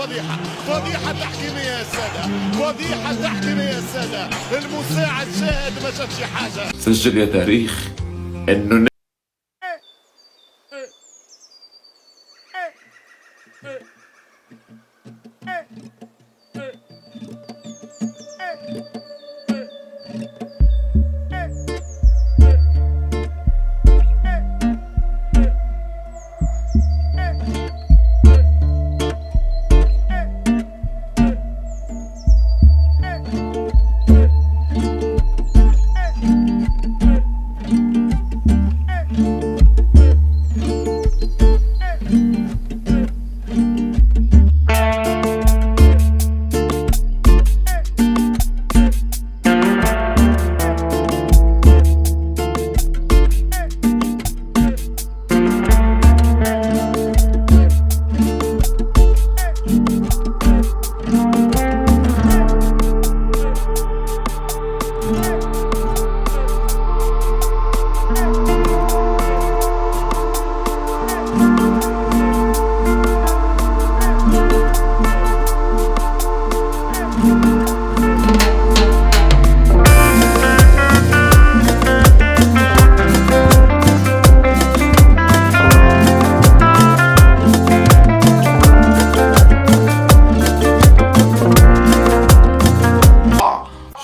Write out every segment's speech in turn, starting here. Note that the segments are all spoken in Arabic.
فضيحة، فضيحة تحكيمية يا سادة، فضيحة تحكيمية يا سادة. المساعد شاهد ما شافش حاجة. سجل يا تاريخ انه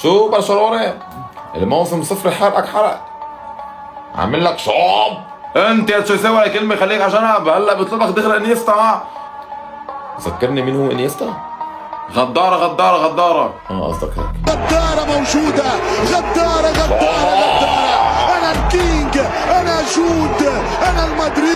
شو برشلونة الموسم صفر حرقك حرق عامل لك شعب. انت يا شو يسوي كلمة خليك على جنب. هلا بيطلبك دغري انيستا. ذكرني مين هو انيستا؟ غدارة غدارة غدارة. قصدك هيك. غدارة موجودة، غدارة غدارة غدارة. انا الكينج، انا جود، انا المدريد.